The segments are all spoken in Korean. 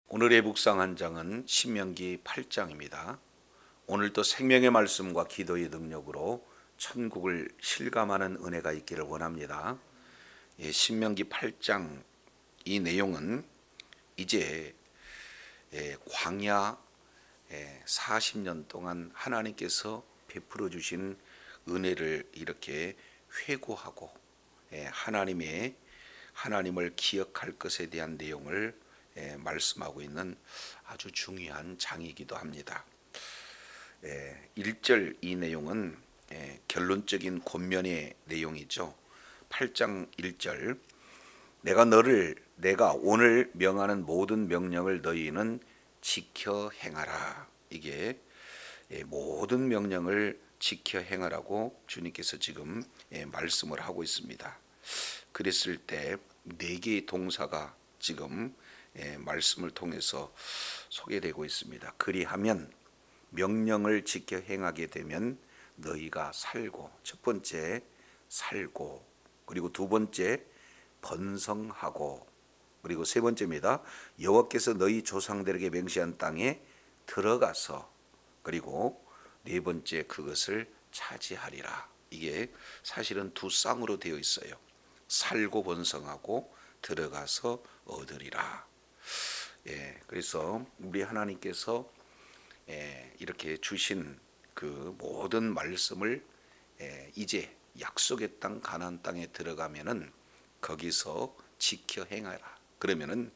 오늘의 묵상 한 장은 신명기 8장입니다. 오늘도 생명의 말씀과 기도의 능력으로 천국을 실감하는 은혜가 있기를 원합니다. 신명기 8장 이 내용은 이제 광야 40년 동안 하나님께서 베풀어 주신 은혜를 이렇게 회고하고 하나님을 기억할 것에 대한 내용을 말씀하고 있는 아주 중요한 장이기도 합니다. 1절 이 내용은 결론적인 권면의 내용이죠. 8장 1절 내가 오늘 명하는 모든 명령을 너희는 지켜 행하라. 이게 모든 명령을 지켜 행하라고 주님께서 지금 말씀을 하고 있습니다. 그랬을 때 네 개의 동사가 지금 말씀을 통해서 소개되고 있습니다. 그리하면 명령을 지켜 행하게 되면 너희가 살고, 첫 번째 살고, 그리고 두 번째 번성하고, 그리고 세 번째입니다. 여호와께서 너희 조상들에게 맹세한 땅에 들어가서, 그리고 네 번째 그것을 차지하리라. 이게 사실은 두 쌍으로 되어 있어요. 살고 번성하고 들어가서 얻으리라. 그래서 우리 하나님께서 이렇게 주신 그 모든 말씀을 이제 약속의 땅 가나안 땅에 들어가면은 거기서 지켜 행하라. 그러면은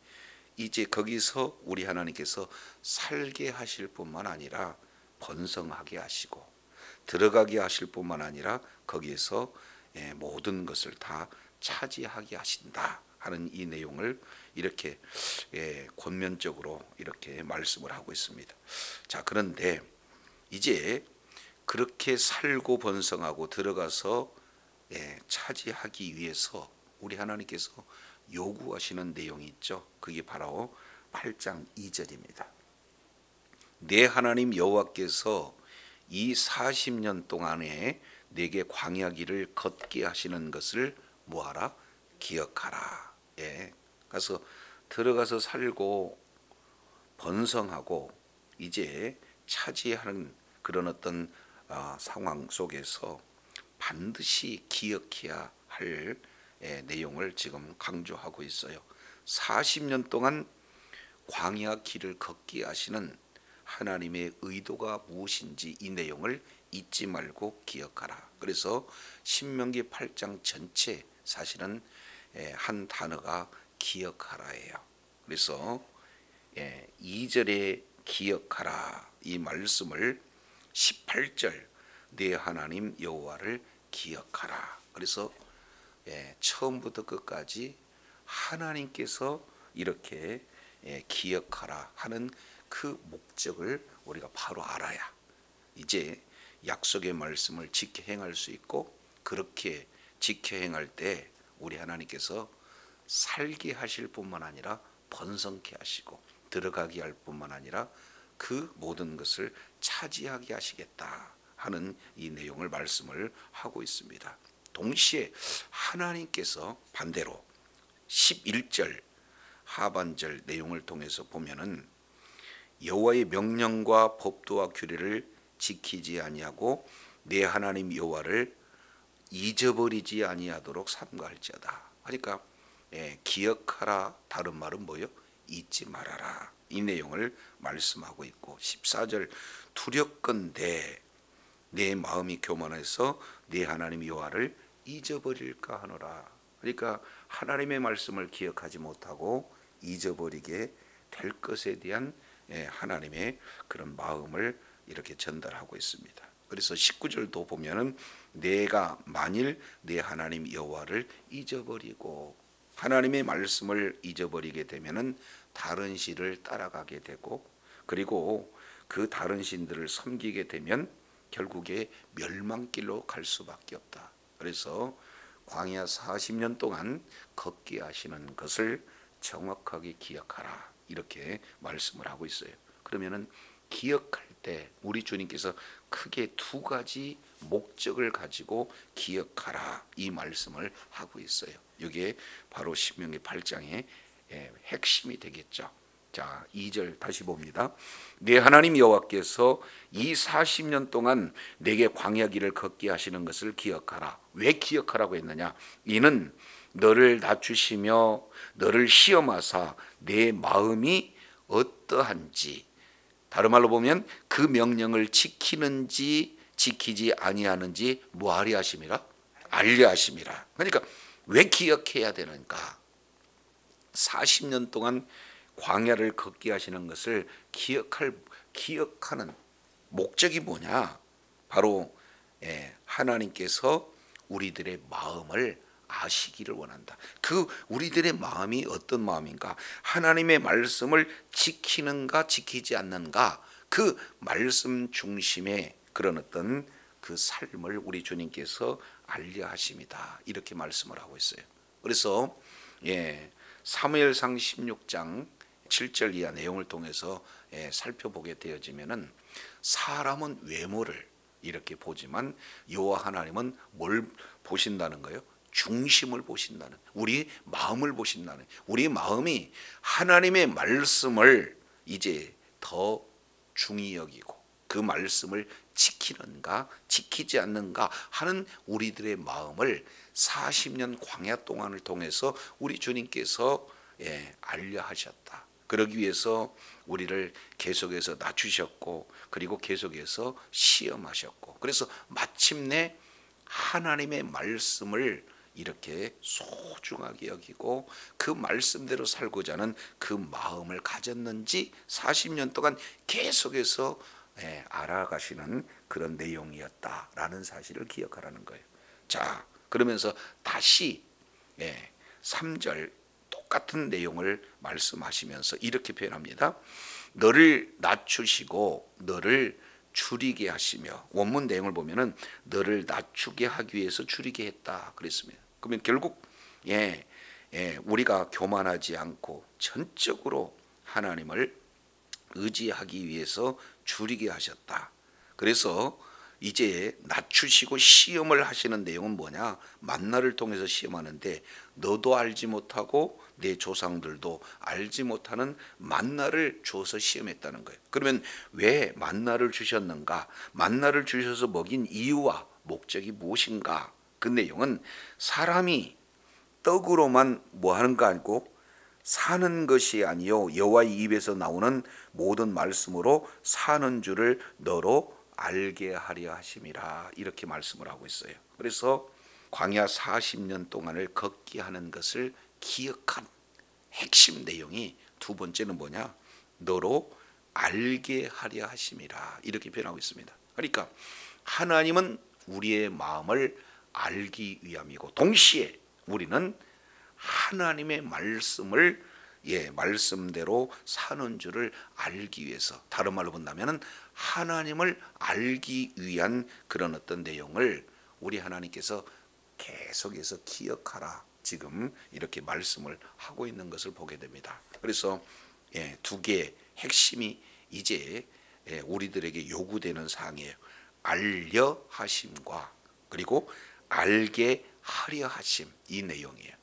이제 거기서 우리 하나님께서 살게 하실 뿐만 아니라 번성하게 하시고 들어가게 하실 뿐만 아니라 거기에서 모든 것을 다 차지하게 하신다 하는 이 내용을 이렇게 권면적으로 이렇게 말씀을 하고 있습니다. 자, 그런데 이제 그렇게 살고 번성하고 들어가서 차지하기 위해서 우리 하나님께서 요구하시는 내용이 있죠. 그게 바로 8장 2절입니다. 내 하나님 여호와께서 이 40년 동안에 내게 광야길을 걷게 하시는 것을 뭐하라? 기억하라. 그래서 들어가서 살고 번성하고 이제 차지하는 그런 어떤 상황 속에서 반드시 기억해야 할 내용을 지금 강조하고 있어요. 40년 동안 광야 길을 걷게 하시는 하나님의 의도가 무엇인지 이 내용을 잊지 말고 기억하라. 그래서 신명기 8장 전체 사실은 한 단어가 기억하라예요. 그래서 2절에 기억하라 이 말씀을 18절 내 하나님 여호와를 기억하라. 그래서 처음부터 끝까지 하나님께서 이렇게 기억하라 하는 그 목적을 우리가 바로 알아야 이제 약속의 말씀을 지켜 행할 수 있고, 그렇게 지켜 행할 때 우리 하나님께서 살게 하실 뿐만 아니라 번성케 하시고 들어가게 할 뿐만 아니라 그 모든 것을 차지하게 하시겠다 하는 이 내용을 말씀을 하고 있습니다. 동시에 하나님께서 반대로 11절 하반절 내용을 통해서 보면은 여호와의 명령과 법도와 규례를 지키지 아니하고 내 하나님 여호와를 잊어버리지 아니하도록 삼가할지어다. 그러니까 기억하라 다른 말은 뭐요? 잊지 말아라. 이 내용을 말씀하고 있고 14절 두렵건대 내 마음이 교만해서 내 하나님 여호와를 잊어버릴까 하노라. 그러니까 하나님의 말씀을 기억하지 못하고 잊어버리게 될 것에 대한 하나님의 그런 마음을 이렇게 전달하고 있습니다. 그래서 19절도 보면은 내가 만일 내 하나님 여호와를 잊어버리고 하나님의 말씀을 잊어버리게 되면은 다른 신을 따라가게 되고, 그리고 그 다른 신들을 섬기게 되면 결국에 멸망길로 갈 수밖에 없다. 그래서 광야 40년 동안 걷게 하시는 것을 정확하게 기억하라 이렇게 말씀을 하고 있어요. 그러면은 기억할 때 우리 주님께서 크게 두 가지 목적을 가지고 기억하라 이 말씀을 하고 있어요. 이게 바로 신명기 8장의 핵심이 되겠죠. 자, 2절 다시 봅니다. 내 하나님 여호와께서 이 40년 동안 내게 광야 길을 걷게 하시는 것을 기억하라. 왜 기억하라고 했느냐? 이는 너를 낮추시며 너를 시험하사 내 마음이 어떠한지, 다른 말로 보면 그 명령을 지키는지 지키지 아니하는지 뭐하리 하심이라? 알려 하심이라. 그러니까 왜 기억해야 되는가? 40년 동안 광야를 걷게 하시는 것을 기억하는 목적이 뭐냐? 바로 하나님께서 우리들의 마음을 아시기를 원한다. 그 우리들의 마음이 어떤 마음인가? 하나님의 말씀을 지키는가 지키지 않는가? 그 말씀 중심의 그런 어떤 그 삶을 우리 주님께서 알려 하십니다. 이렇게 말씀을 하고 있어요. 그래서 사무엘상 16장 7절 이하 내용을 통해서 살펴보게 되어지면은 사람은 외모를 이렇게 보지만 여호와 하나님은 뭘 보신다는 거예요? 중심을 보신다는, 우리 마음을 보신다는, 우리 마음이 하나님의 말씀을 이제 더 중히 여기고 그 말씀을 지키는가 지키지 않는가 하는 우리들의 마음을 40년 광야 동안을 통해서 우리 주님께서 알려 하셨다. 그러기 위해서 우리를 계속해서 낮추셨고 그리고 계속해서 시험하셨고, 그래서 마침내 하나님의 말씀을 이렇게 소중하게 여기고 그 말씀대로 살고자 하는 그 마음을 가졌는지 40년 동안 계속해서 알아가시는 그런 내용이었다라는 사실을 기억하라는 거예요. 자, 그러면서 다시 3절 똑같은 내용을 말씀하시면서 이렇게 표현합니다. 너를 낮추시고 너를 줄이게 하시며, 원문 내용을 보면은 너를 낮추게 하기 위해서 줄이게 했다 그랬습니다. 그러면 결국 우리가 교만하지 않고 전적으로 하나님을 의지하기 위해서 줄이게 하셨다. 그래서 이제 낮추시고 시험을 하시는 내용은 뭐냐? 만나를 통해서 시험하는데 너도 알지 못하고 내 조상들도 알지 못하는 만나를 주어서 시험했다는 거예요. 그러면 왜 만나를 주셨는가? 만나를 주셔서 먹인 이유와 목적이 무엇인가? 그 내용은 사람이 떡으로만 뭐 하는 거 아니고 사는 것이 아니요 여호와의 입에서 나오는 모든 말씀으로 사는 줄을 너로 알게 하려 하심이라, 이렇게 말씀을 하고 있어요. 그래서 광야 40년 동안을 걷게 하는 것을 기억한 핵심 내용이 두 번째는 뭐냐? 너로 알게 하려 하심이라, 이렇게 표현하고 있습니다. 그러니까 하나님은 우리의 마음을 알기 위함이고 동시에 우리는 하나님의 말씀을 말씀대로 사는 줄을 알기 위해서, 다른 말로 본다면 하나님을 알기 위한 그런 어떤 내용을 우리 하나님께서 계속해서 기억하라, 지금 이렇게 말씀을 하고 있는 것을 보게 됩니다. 그래서 두 개의 핵심이 이제 우리들에게 요구되는 사항이에요. 알려 하심과 그리고 알게 하려 하심, 이 내용이에요.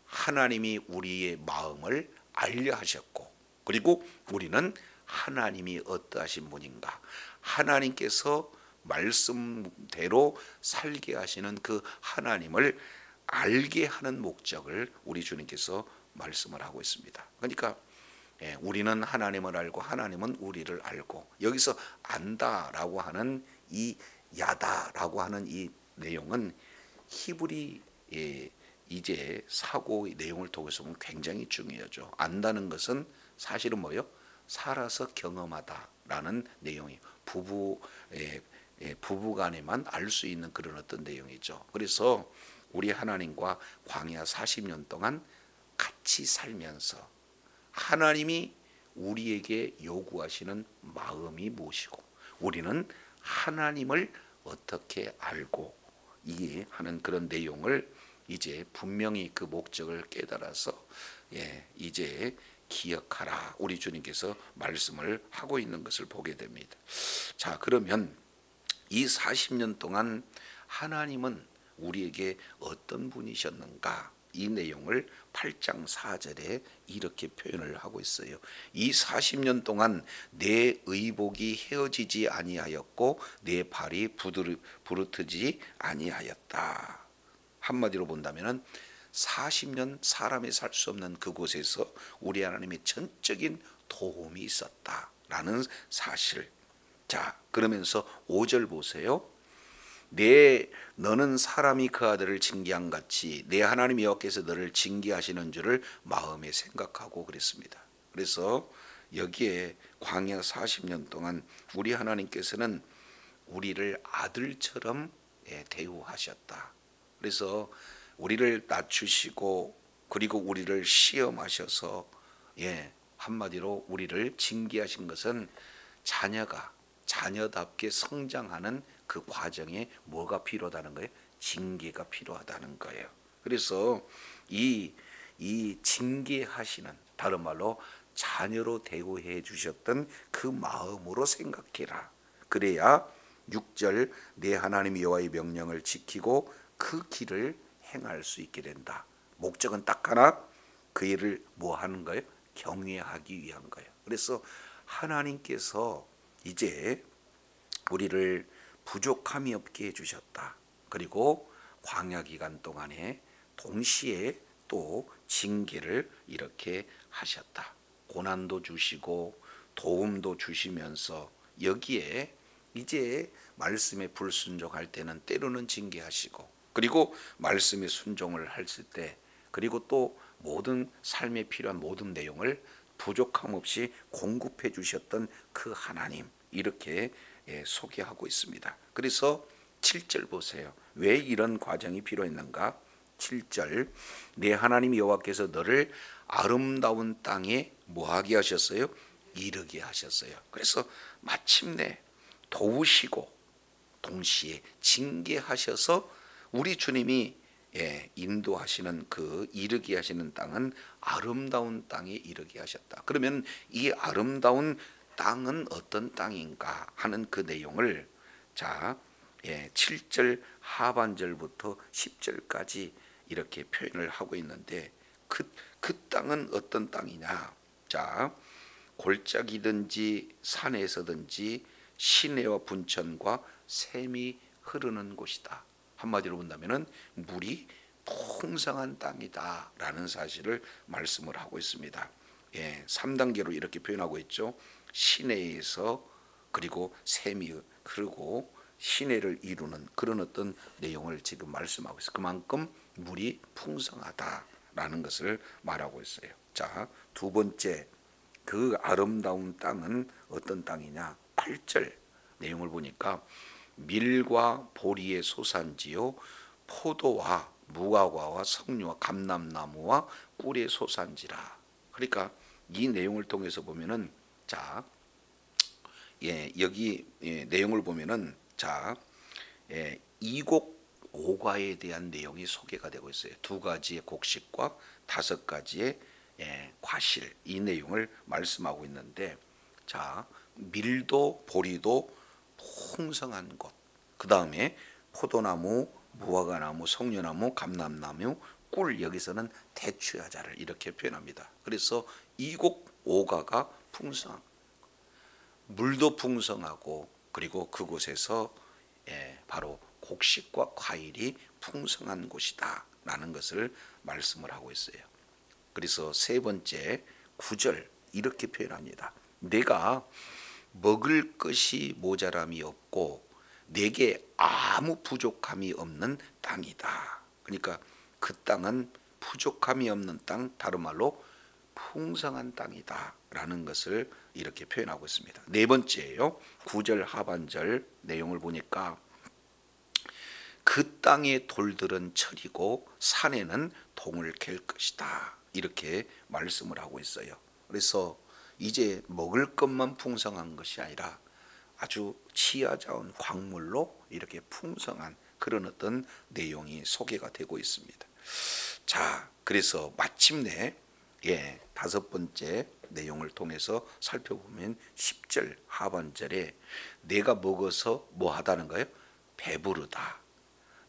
하나님이 우리의 마음을 알려 하셨고 그리고 우리는 하나님이 어떠하신 분인가, 하나님께서 말씀대로 살게 하시는 그 하나님을 알게 하는 목적을 우리 주님께서 말씀을 하고 있습니다. 그러니까 우리는 하나님을 알고 하나님은 우리를 알고, 여기서 안다라고 하는 이 야다라고 하는 이 내용은 히브리 이제 사고의 내용을 통해서 보면 굉장히 중요하죠. 안다는 것은 사실은 뭐예요? 살아서 경험하다라는 내용이 부부간에만 알 수 있는 그런 어떤 내용이죠. 그래서 우리 하나님과 광야 40년 동안 같이 살면서 하나님이 우리에게 요구하시는 마음이 무엇이고 우리는 하나님을 어떻게 알고 이해 하는 그런 내용을 이제 분명히 그 목적을 깨달아서 이제 기억하라, 우리 주님께서 말씀을 하고 있는 것을 보게 됩니다. 자, 그러면 이 40년 동안 하나님은 우리에게 어떤 분이셨는가? 이 내용을 8장 4절에 이렇게 표현을 하고 있어요. 이 40년 동안 내 의복이 헤어지지 아니하였고 내 발이 부르트지 아니하였다. 한마디로 본다면은 40년 사람이 살 수 없는 그곳에서 우리 하나님의 전적인 도움이 있었다라는 사실. 자, 그러면서 5절 보세요. 너는 사람이 그 아들을 징계한 같이 내 하나님 여호와께서 너를 징계하시는 줄을 마음에 생각하고 그랬습니다. 그래서 여기에 광야 40년 동안 우리 하나님께서는 우리를 아들처럼 대우하셨다. 그래서 우리를 낮추시고 그리고 우리를 시험하셔서 한마디로 우리를 징계하신 것은 자녀가 자녀답게 성장하는 그 과정에 뭐가 필요하다는 거예요? 징계가 필요하다는 거예요. 그래서 이 징계하시는, 다른 말로 자녀로 대우해 주셨던 그 마음으로 생각해라. 그래야 6절 내 하나님 여호와의 명령을 지키고 그 길을 행할 수 있게 된다. 목적은 딱 하나, 그 일을 뭐 하는 거예요? 경외하기 위한 거예요. 그래서 하나님께서 이제 우리를 부족함이 없게 해주셨다. 그리고 광야 기간 동안에 동시에 또 징계를 이렇게 하셨다. 고난도 주시고 도움도 주시면서 여기에 이제 말씀에 불순종할 때는 때로는 징계하시고, 그리고 말씀에 순종을 했을 때, 그리고 또 모든 삶에 필요한 모든 내용을 부족함 없이 공급해 주셨던 그 하나님, 이렇게 소개하고 있습니다. 그래서 7절 보세요. 왜 이런 과정이 필요했는가? 7절 내 하나님 여호와께서 너를 아름다운 땅에 뭐하게 하셨어요? 이르게 하셨어요. 그래서 마침내 도우시고 동시에 징계하셔서 우리 주님이 인도하시는 그 이르게 하시는 땅은 아름다운 땅에 이르게 하셨다. 그러면 이 아름다운 땅은 어떤 땅인가 하는 그 내용을 7절 하반절부터 10절까지 이렇게 표현을 하고 있는데 그 땅은 어떤 땅이냐? 자, 골짜기든지 산에서든지 시내와 분천과 샘이 흐르는 곳이다. 한마디로 본다면은 물이 풍성한 땅이다라는 사실을 말씀을 하고 있습니다. 3단계로 이렇게 표현하고 있죠. 시내에서 그리고 샘이 흐르고 시내를 이루는 그런 어떤 내용을 지금 말씀하고 있어요. 그만큼 물이 풍성하다라는 것을 말하고 있어요. 자, 두 번째, 그 아름다운 땅은 어떤 땅이냐? 8절 내용을 보니까 밀과 보리의 소산지요 포도와 무화과와 석류와 감람나무와 꿀의 소산지라. 그러니까 이 내용을 통해서 보면은 여기 내용을 보면은 이곡 오과에 대한 내용이 소개가 되고 있어요. 두 가지의 곡식과 다섯 가지의 과실, 이 내용을 말씀하고 있는데, 밀도 보리도 풍성한 곳, 그 다음에 포도나무, 무화과나무, 석류나무, 감람나무, 꿀, 여기서는 대추야자를 이렇게 표현합니다. 그래서 이곡 오가가 풍성, 물도 풍성하고, 그리고 그곳에서 바로 곡식과 과일이 풍성한 곳이다 라는 것을 말씀을 하고 있어요. 그래서 세 번째 9절 이렇게 표현합니다. 내가 먹을 것이 모자람이 없고 내게 아무 부족함이 없는 땅이다. 그러니까 그 땅은 부족함이 없는 땅, 다른 말로 풍성한 땅이다 라는 것을 이렇게 표현하고 있습니다. 네 번째예요. 9절 하반절 내용을 보니까 그 땅의 돌들은 철이고 산에는 동을 갤 것이다, 이렇게 말씀을 하고 있어요. 그래서 이제 먹을 것만 풍성한 것이 아니라 아주 치아자운 광물로 이렇게 풍성한 그런 어떤 내용이 소개가 되고 있습니다. 자, 그래서 마침내 다섯 번째 내용을 통해서 살펴보면 10절 하반절에 내가 먹어서 뭐 하다는 거예요? 배부르다.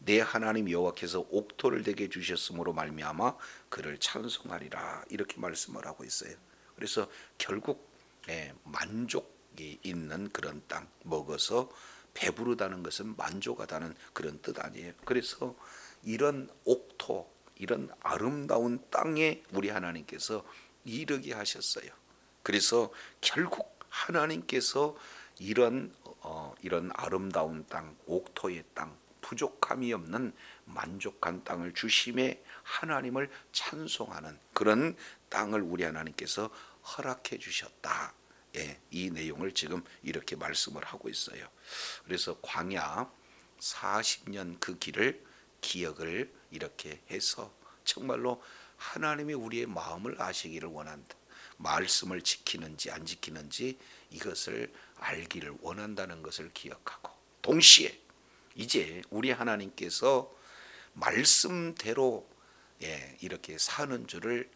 내 하나님 여호와께서 옥토를 내게 주셨으므로 말미암아 그를 찬송하리라 이렇게 말씀을 하고 있어요. 그래서 결국 만족이 있는 그런 땅, 먹어서 배부르다는 것은 만족하다는 그런 뜻 아니에요. 그래서 이런 옥토, 이런 아름다운 땅에 우리 하나님께서 이르게 하셨어요. 그래서 결국 하나님께서 이런 아름다운 땅, 옥토의 땅, 부족함이 없는 만족한 땅을 주심에 하나님을 찬송하는 그런 땅을 우리 하나님께서 허락해 주셨다. 이 내용을 지금 이렇게 말씀을 하고 있어요. 그래서 광야 40년 그 길을 기억을 이렇게 해서 정말로 하나님이 우리의 마음을 아시기를 원한다. 말씀을 지키는지 안 지키는지 이것을 알기를 원한다는 것을 기억하고, 동시에 이제 우리 하나님께서 말씀대로 이렇게 사는 줄을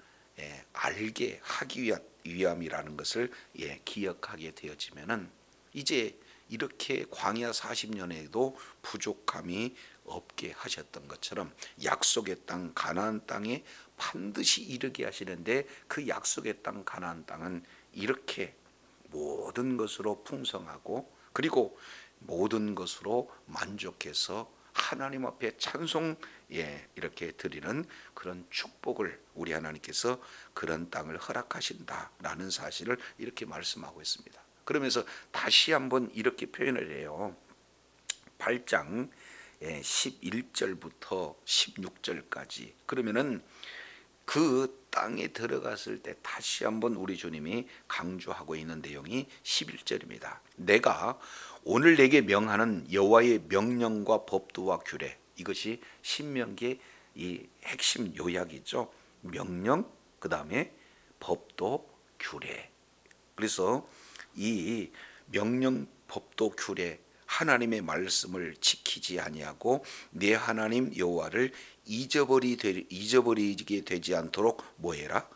알게 하기 위함이라는 것을 기억하게 되어지면은 이제 이렇게 광야 40년에도 부족함이 없게 하셨던 것처럼 약속의 땅 가나안 땅에 반드시 이르게 하시는데, 그 약속의 땅 가나안 땅은 이렇게 모든 것으로 풍성하고 그리고 모든 것으로 만족해서 하나님 앞에 찬송 이렇게 드리는 그런 축복을 우리 하나님께서 그런 땅을 허락하신다라는 사실을 이렇게 말씀하고 있습니다. 그러면서 다시 한번 이렇게 표현을 해요. 8장 11절부터 16절까지. 그러면은 그 땅에 들어갔을 때 다시 한번 우리 주님이 강조하고 있는 내용이 11절입니다. 내가 오늘 내게 명하는 여호와의 명령과 법도와 규례, 이것이 신명기의 이 핵심 요약이죠. 명령, 그 다음에 법도, 규례. 그래서 이 명령, 법도, 규례, 하나님의 말씀을 지키지 아니하고 내 하나님 여호와를 잊어버리게 되지 않도록 뭐해라?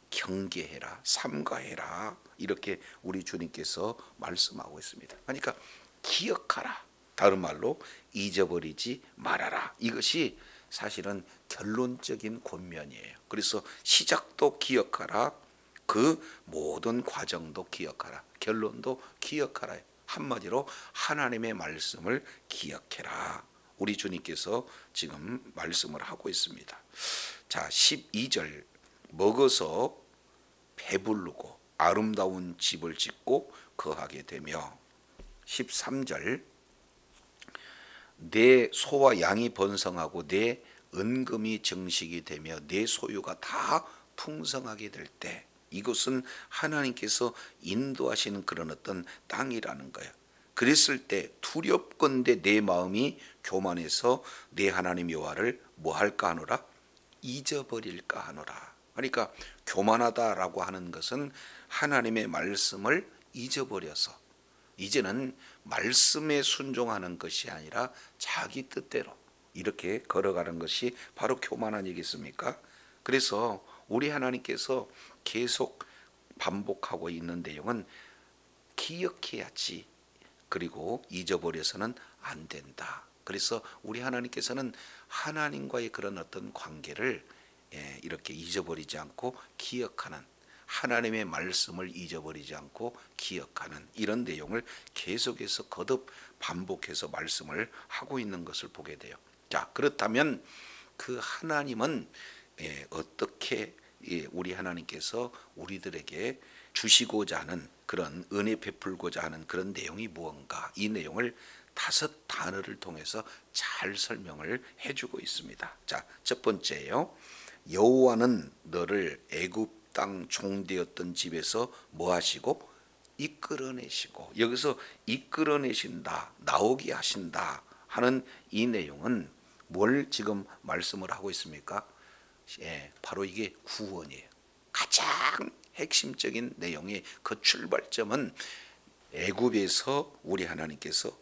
경계해라, 삼가해라. 이렇게 우리 주님께서 말씀하고 있습니다. 그러니까 기억하라, 다른 말로 잊어버리지 말아라. 이것이 사실은 결론적인 권면이에요. 그래서 시작도 기억하라, 그 모든 과정도 기억하라, 결론도 기억하라. 한마디로 하나님의 말씀을 기억해라. 우리 주님께서 지금 말씀을 하고 있습니다. 자, 12절 먹어서 배부르고 아름다운 집을 짓고 거하게 되며, 13절 내 소와 양이 번성하고 내 은금이 정식이 되며 내 소유가 다 풍성하게 될 때, 이것은 하나님께서 인도하시는 그런 어떤 땅이라는 거예요. 그랬을 때 두렵건대 내 마음이 교만해서 내 하나님 여호와를 뭐 할까 하노라? 잊어버릴까 하노라. 그러니까 교만하다라고 하는 것은 하나님의 말씀을 잊어버려서 이제는 말씀에 순종하는 것이 아니라 자기 뜻대로 이렇게 걸어가는 것이 바로 교만한 얘기겠습니까? 그래서 우리 하나님께서 계속 반복하고 있는 내용은 기억해야지, 그리고 잊어버려서는 안 된다. 그래서 우리 하나님께서는 하나님과의 그런 어떤 관계를 이렇게 잊어버리지 않고 기억하는, 하나님의 말씀을 잊어버리지 않고 기억하는 이런 내용을 계속해서 거듭 반복해서 말씀을 하고 있는 것을 보게 돼요. 자, 그렇다면 그 하나님은 어떻게 우리 하나님께서 우리들에게 주시고자 하는 그런 은혜 베풀고자 하는 그런 내용이 무언가, 이 내용을 5 단어를 통해서 잘 설명을 해주고 있습니다. 자, 첫 번째요, 여호와는 너를 애굽 땅 종되었던 집에서 뭐 하시고 이끌어내시고, 여기서 이끌어내신다, 나오게 하신다 하는 이 내용은 뭘 지금 말씀을 하고 있습니까? 바로 이게 구원이에요. 가장 핵심적인 내용의 그 출발점은 애굽에서 우리 하나님께서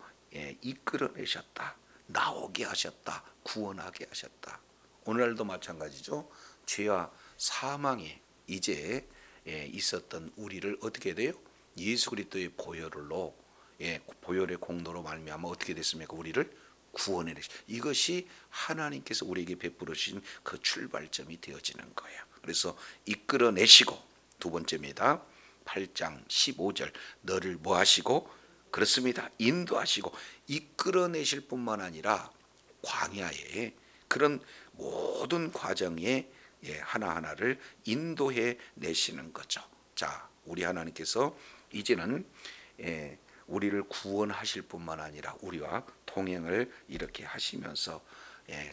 이끌어내셨다, 나오게 하셨다, 구원하게 하셨다. 오늘날도 마찬가지죠. 죄와 사망에 이제 있었던 우리를 어떻게 돼요? 예수 그리스도의 보혈로, 보혈의 공로로 말미암아 어떻게 됐습니까? 우리를 구원해 내시. 이것이 하나님께서 우리에게 베풀어 주신 그 출발점이 되어지는 거예요. 그래서 이끌어내시고, 두 번째입니다. 8장 15절 너를 뭐 하시고, 그렇습니다, 인도하시고 이끌어내실 뿐만 아니라 광야에 그런 모든 과정에 하나하나를 인도해 내시는 거죠. 자, 우리 하나님께서 이제는 우리를 구원하실 뿐만 아니라 우리와 동행을 이렇게 하시면서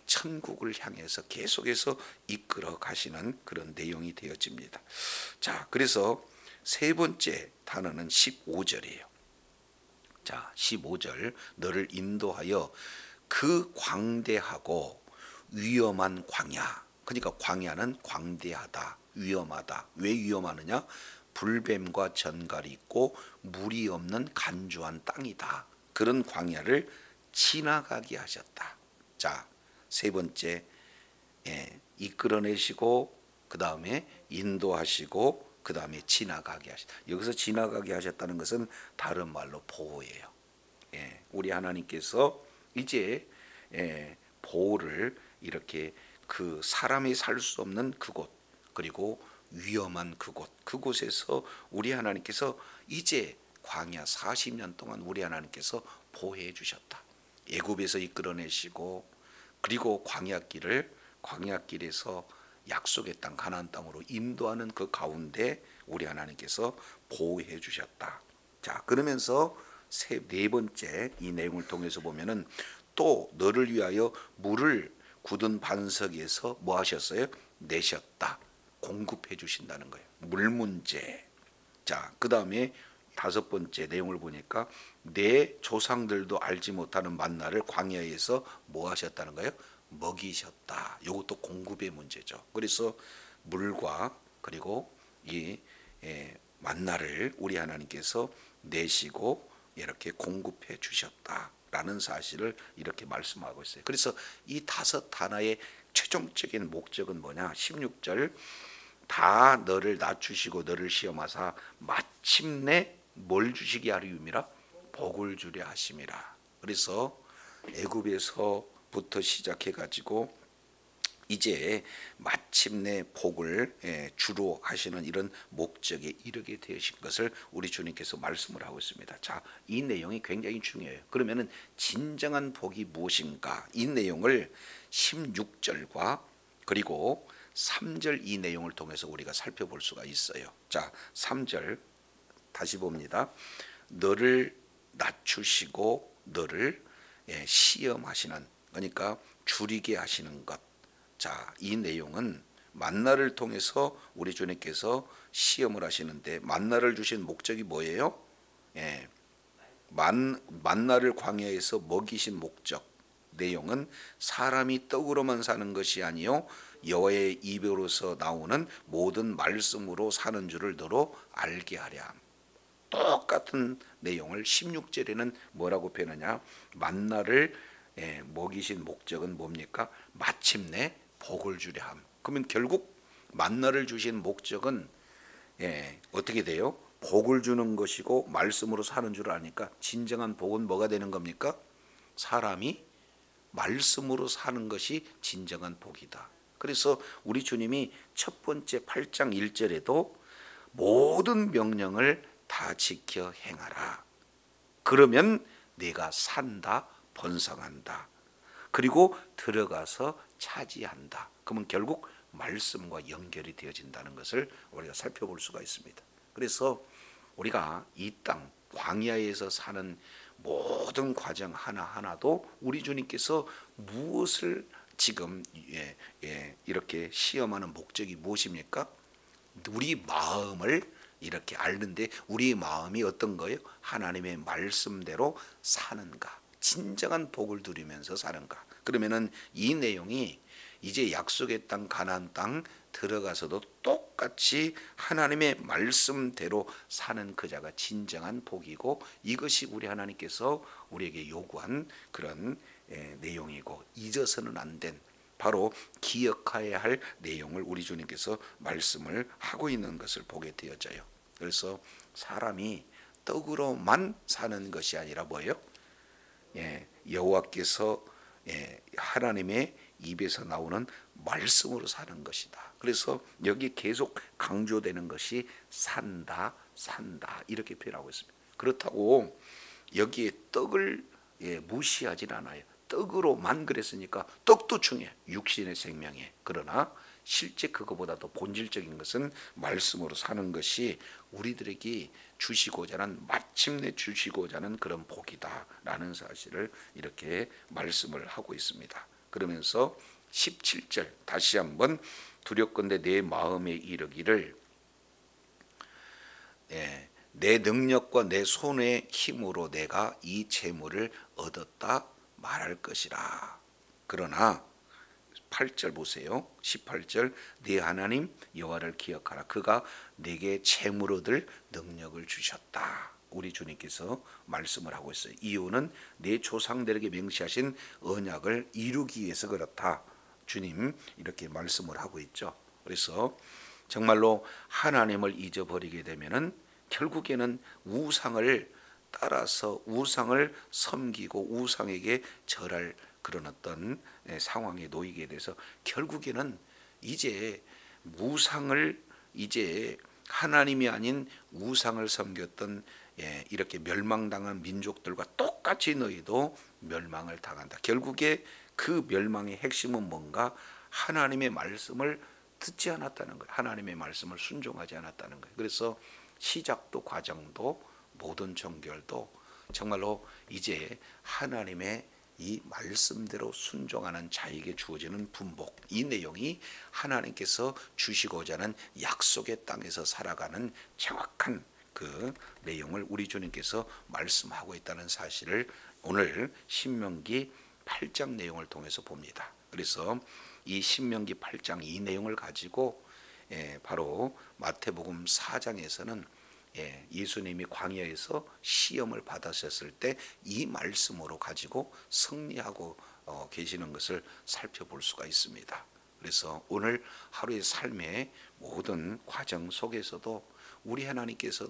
천국을 향해서 계속해서 이끌어 가시는 그런 내용이 되어집니다. 자, 그래서 세 번째 단어는 15절이에요. 자, 15절 너를 인도하여 그 광대하고 위험한 광야. 그러니까 광야는 광대하다, 위험하다. 왜 위험하느냐? 불뱀과 전갈이 있고 물이 없는 간주한 땅이다. 그런 광야를 지나가게 하셨다. 자, 세 번째, 이끌어내시고 그 다음에 인도하시고 그 다음에 지나가게 하셨다. 여기서 지나가게 하셨다는 것은 다른 말로 보호예요. 우리 하나님께서 이제 보호를 이렇게 그 사람이 살 수 없는 그곳, 그리고 위험한 그곳에서 우리 하나님께서 이제 광야 40년 동안 우리 하나님께서 보호해 주셨다. 애굽에서 이끌어내시고 그리고 광야길에서 약속의 땅 가나안 땅으로 인도하는 그 가운데 우리 하나님께서 보호해 주셨다. 자, 그러면서 네 번째 이 내용을 통해서 보면은 또 너를 위하여 물을 굳은 반석에서 뭐 하셨어요? 내셨다. 공급해 주신다는 거예요. 물 문제. 자, 그 다음에 다섯 번째 내용을 보니까 내 조상들도 알지 못하는 만나를 광야에서 뭐 하셨다는 거예요? 먹이셨다. 이것도 공급의 문제죠. 그래서 물과 그리고 이 만나를 우리 하나님께서 내시고 이렇게 공급해 주셨다라는 사실을 이렇게 말씀하고 있어요. 그래서 이 다섯 하나의 최종적인 목적은 뭐냐? 16절 다 너를 낮추시고 너를 시험하사 마침내 뭘 주시게 하리움이라? 복을 주려 하심이라. 그래서 애굽에서부터 시작해 가지고 이제 마침내 복을 주로 하시는 이런 목적에 이르게 되신 것을 우리 주님께서 말씀을 하고 있습니다. 자, 이 내용이 굉장히 중요해요. 그러면은 진정한 복이 무엇인가? 이 내용을 16절과 그리고 3절 이 내용을 통해서 우리가 살펴볼 수가 있어요. 자, 3절 다시 봅니다. 너를 낮추시고 너를 시험하시는, 그러니까 줄이게 하시는 것. 자, 이 내용은 만나를 통해서 우리 주님께서 시험을 하시는데 만나를 주신 목적이 뭐예요? 만나를 광야에서 먹이신 목적 내용은 사람이 떡으로만 사는 것이 아니요 여호와의 입으로서 나오는 모든 말씀으로 사는 줄을 너로 알게 하랴. 똑같은 내용을 16절에는 뭐라고 표현하냐? 만나를 먹이신 목적은 뭡니까? 마침내 복을 주려 함. 그러면 결국 만나를 주신 목적은 어떻게 돼요? 복을 주는 것이고 말씀으로 사는 줄 아니까 진정한 복은 뭐가 되는 겁니까? 사람이 말씀으로 사는 것이 진정한 복이다. 그래서 우리 주님이 첫 번째 8장 1절에도 모든 명령을 다 지켜 행하라. 그러면 내가 산다, 번성한다. 그리고 들어가서 차지한다. 그러면 결국 말씀과 연결이 되어진다는 것을 우리가 살펴볼 수가 있습니다. 그래서 우리가 이 땅 광야에서 사는 모든 과정 하나하나도 우리 주님께서 무엇을 지금 이렇게 시험하는 목적이 무엇입니까? 우리 마음을 이렇게 앓는데 우리 마음이 어떤 거예요? 하나님의 말씀대로 사는가? 진정한 복을 누리면서 사는가? 그러면은 이 내용이 이제 약속의 땅 가나안 땅 들어가서도 똑같이 하나님의 말씀대로 사는 그 자가 진정한 복이고 이것이 우리 하나님께서 우리에게 요구한 그런 내용이고 잊어서는 안 된 바로 기억해야 할 내용을 우리 주님께서 말씀을 하고 있는 것을 보게 되어져요. 그래서 사람이 떡으로만 사는 것이 아니라 뭐예요? 여호와께서 하나님의 입에서 나오는 말씀으로 사는 것이다. 그래서 여기 계속 강조되는 것이 산다, 산다 이렇게 표현하고 있습니다. 그렇다고 여기에 떡을 무시하진 않아요. 떡으로만 그랬으니까 떡도 중요해. 육신의 생명에. 그러나 실제 그거보다 더 본질적인 것은 말씀으로 사는 것이 우리들에게 주시고자 하는, 마침내 주시고자 하는 그런 복이다라는 사실을 이렇게 말씀을 하고 있습니다. 그러면서 17절 다시 한번 두렵건대 내 마음에 이르기를 내 능력과 내 손의 힘으로 내가 이 재물을 얻었다 말할 것이라. 그러나 8절 보세요. 18절 네 하나님 여호와를 기억하라. 그가 내게 재물 얻을 능력을 주셨다. 우리 주님께서 말씀을 하고 있어요. 이유는 내 조상들에게 맹세하신 언약을 이루기 위해서 그렇다. 주님 이렇게 말씀을 하고 있죠. 그래서 정말로 하나님을 잊어버리게 되면은 결국에는 우상을 따라서 우상을 섬기고 우상에게 절할 그런 어떤 상황에 놓이게 돼서 결국에는 이제 우상을 이제 하나님이 아닌 우상을 섬겼던 이렇게 멸망당한 민족들과 똑같이 너희도 멸망을 당한다. 결국에 그 멸망의 핵심은 뭔가 하나님의 말씀을 듣지 않았다는 거예요. 하나님의 말씀을 순종하지 않았다는 거예요. 그래서 시작도 과정도 모든 종결도 정말로 이제 하나님의 이 말씀대로 순종하는 자에게 주어지는 분복, 이 내용이 하나님께서 주시고자 하는 약속의 땅에서 살아가는 정확한 그 내용을 우리 주님께서 말씀하고 있다는 사실을 오늘 신명기 8장 내용을 통해서 봅니다. 그래서 이 신명기 8장 이 내용을 가지고 바로 마태복음 4장에서는 예수님이 광야에서 시험을 받으셨을 때 이 말씀으로 가지고 승리하고 계시는 것을 살펴볼 수가 있습니다. 그래서 오늘 하루의 삶의 모든 과정 속에서도 우리 하나님께서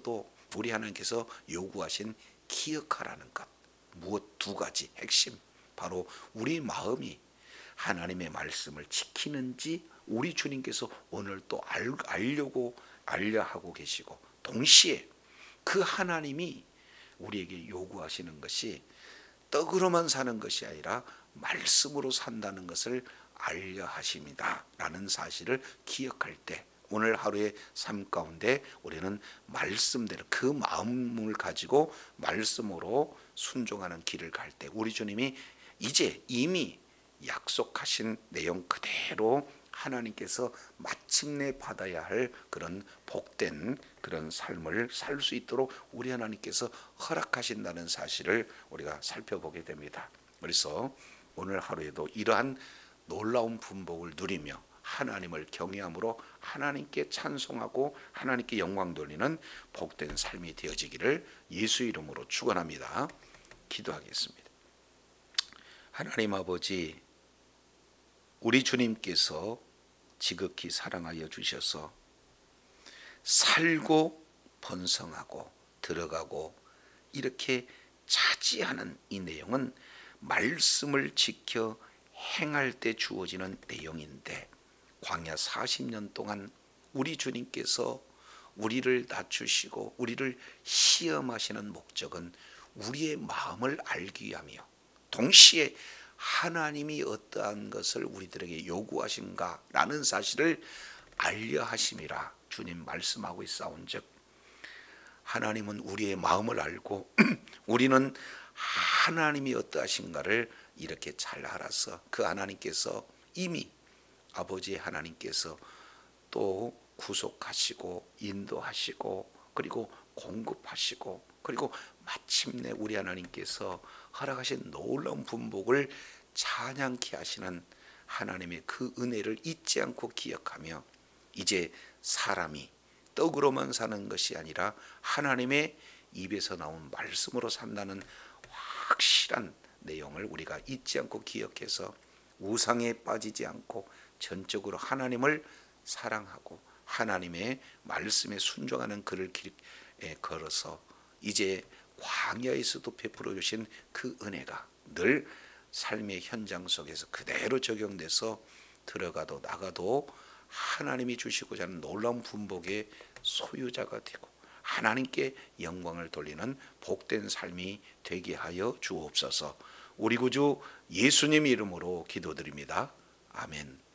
요구하신 기억하라는 것, 무엇 두 가지 핵심, 바로 우리 마음이 하나님의 말씀을 지키는지 우리 주님께서 오늘 또 알려 하고 계시고, 동시에 그 하나님이 우리에게 요구하시는 것이 떡으로만 사는 것이 아니라 말씀으로 산다는 것을 알려 하십니다 라는 사실을 기억할 때 오늘 하루의 삶 가운데 우리는 말씀대로 그 마음을 가지고 말씀으로 순종하는 길을 갈 때 우리 주님이 이제 이미 약속하신 내용 그대로 하나님께서 마침내 받아야 할 그런 복된 그런 삶을 살 수 있도록 우리 하나님께서 허락하신다는 사실을 우리가 살펴보게 됩니다. 그래서 오늘 하루에도 이러한 놀라운 분복을 누리며 하나님을 경외함으로 하나님께 찬송하고 하나님께 영광 돌리는 복된 삶이 되어지기를 예수 이름으로 축원합니다. 기도하겠습니다. 하나님 아버지, 우리 주님께서 지극히 사랑하여 주셔서 살고 번성하고 들어가고 이렇게 차지하는 이 내용은 말씀을 지켜 행할 때 주어지는 내용인데, 광야 40년 동안 우리 주님께서 우리를 낮추시고 우리를 시험하시는 목적은 우리의 마음을 알기 위함이요, 동시에 하나님이 어떠한 것을 우리들에게 요구하신가라는 사실을 알려 하심이라 주님 말씀하고 있사온즉, 하나님은 우리의 마음을 알고 우리는 하나님이 어떠하신가를 이렇게 잘 알아서 그 하나님께서 이미 아버지 하나님께서 또 구속하시고 인도하시고 그리고 공급하시고 그리고 마침내 우리 하나님께서 허락하신 놀라운 분복을 찬양케 하시는 하나님의 그 은혜를 잊지 않고 기억하며 이제 사람이 떡으로만 사는 것이 아니라 하나님의 입에서 나온 말씀으로 산다는 확실한 내용을 우리가 잊지 않고 기억해서 우상에 빠지지 않고 전적으로 하나님을 사랑하고 하나님의 말씀에 순종하는 그를 걸어서 이제 광야에서도 베풀어 주신 그 은혜가 늘 삶의 현장 속에서 그대로 적용돼서 들어가도 나가도 하나님이 주시고자 하는 놀라운 분복의 소유자가 되고 하나님께 영광을 돌리는 복된 삶이 되게 하여 주옵소서. 우리 구주 예수님 이름으로 기도드립니다. 아멘.